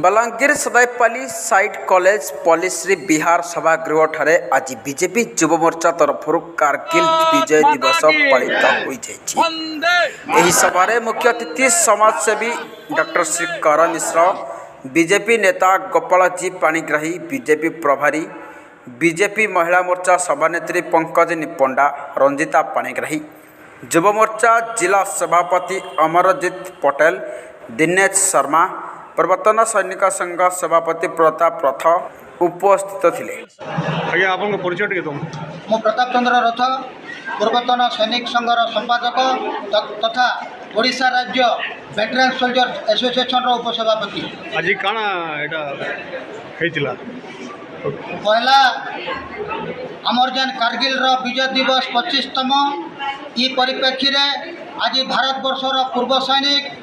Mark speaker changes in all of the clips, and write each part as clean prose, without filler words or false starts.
Speaker 1: Balangir Sadeipali site college policy बिहार सभागृह ठारे आज बीजेपी युव मोर्चा तरफ कारगिल विजय दिवस पालित हो सभारे मुख्य अतिथि समाजसेवी डॉक्टर श्री कर मिश्र, बीजेपी नेता गोपाल जी पाणिग्राही, बीजेपी प्रभारी बीजेपी महिला मोर्चा सभानेत्री पंकजिनी पंडा, रंजिता पाणिग्राही, युव मोर्चा जिला सभापति अमरजीत पटेल, दिनेश शर्मा, प्रवर्तन सैनिक संघ सभापति प्रताप रथ उपस्थित थे।
Speaker 2: मु प्रताप चंद्र रथ पूर्वतन सैनिक संघर संपादक तथा ओडिशा राज्य वेटरान सोल्जर एसोसिएशन उपसभापति।
Speaker 3: आज काना एटा हेतिला
Speaker 2: पहला आमर जेन कारगिल विजय दिवस 25तम ई परिप्रेक्षी रे आज भारत वर्षर पूर्व सैनिक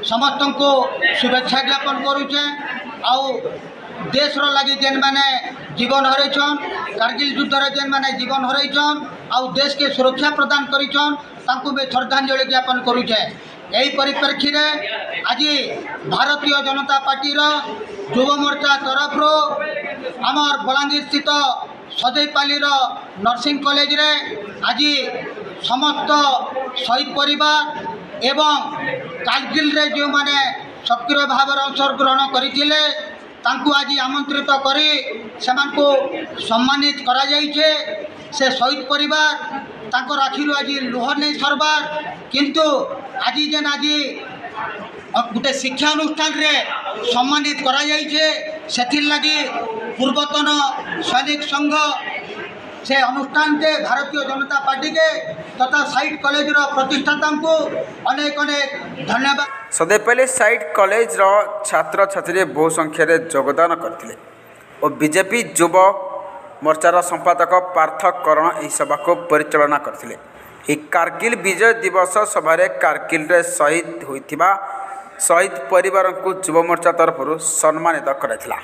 Speaker 2: समस्त को शुभेच्छा ज्ञापन करुचे। आउ देश लगी जेन मैंने जीवन हरैछन, कारगिल युद्ध रे जेन मैंने जीवन हरैछन आउ देश के सुरक्षा प्रदान करिछन तांकु भी श्रद्धांजलि ज्ञापन करुचे। यही परिप्रेक्षी रे आज भारतीय जनता पार्टी युव मोर्चा तरफ आमर बलांगीर स्थित सदैपाली नर्सिंग कॉलेज रे आज समस्त शहीद परिवार एवं कारगिल रे जो माने सक्रिय भाव अंशग्रहण करथिले तांकु आज आमंत्रित करी सेमानकु सम्मानित करा जाइछे। से शहीद परिवार तांकर आखिरु आज लुह नहीं सरबार, किंतु आज जेन आज गोटे शिक्षा अनुष्ठान रे सम्मानित करा जाइछे। सेथिर लगी पूर्वतन सैनिक संघ से अनुष्ठान के भारतीय जनता पार्टी के तथा साइट कॉलेज प्रतिष्ठाता को अनेक अनेक धन्यवाद।
Speaker 1: सदैपाली साइट कॉलेज छात्र छात्री बहु संख्यार योगदान करते और बीजेपी युव मोर्चार संपादक पार्थ करण यह सभा को परिचालना करते। कारगिल विजय दिवस सभारे कारगिल रे शहीद होइथिबा शहीद परिवार को युव मोर्चा तरफ सम्मानित कराइथिला।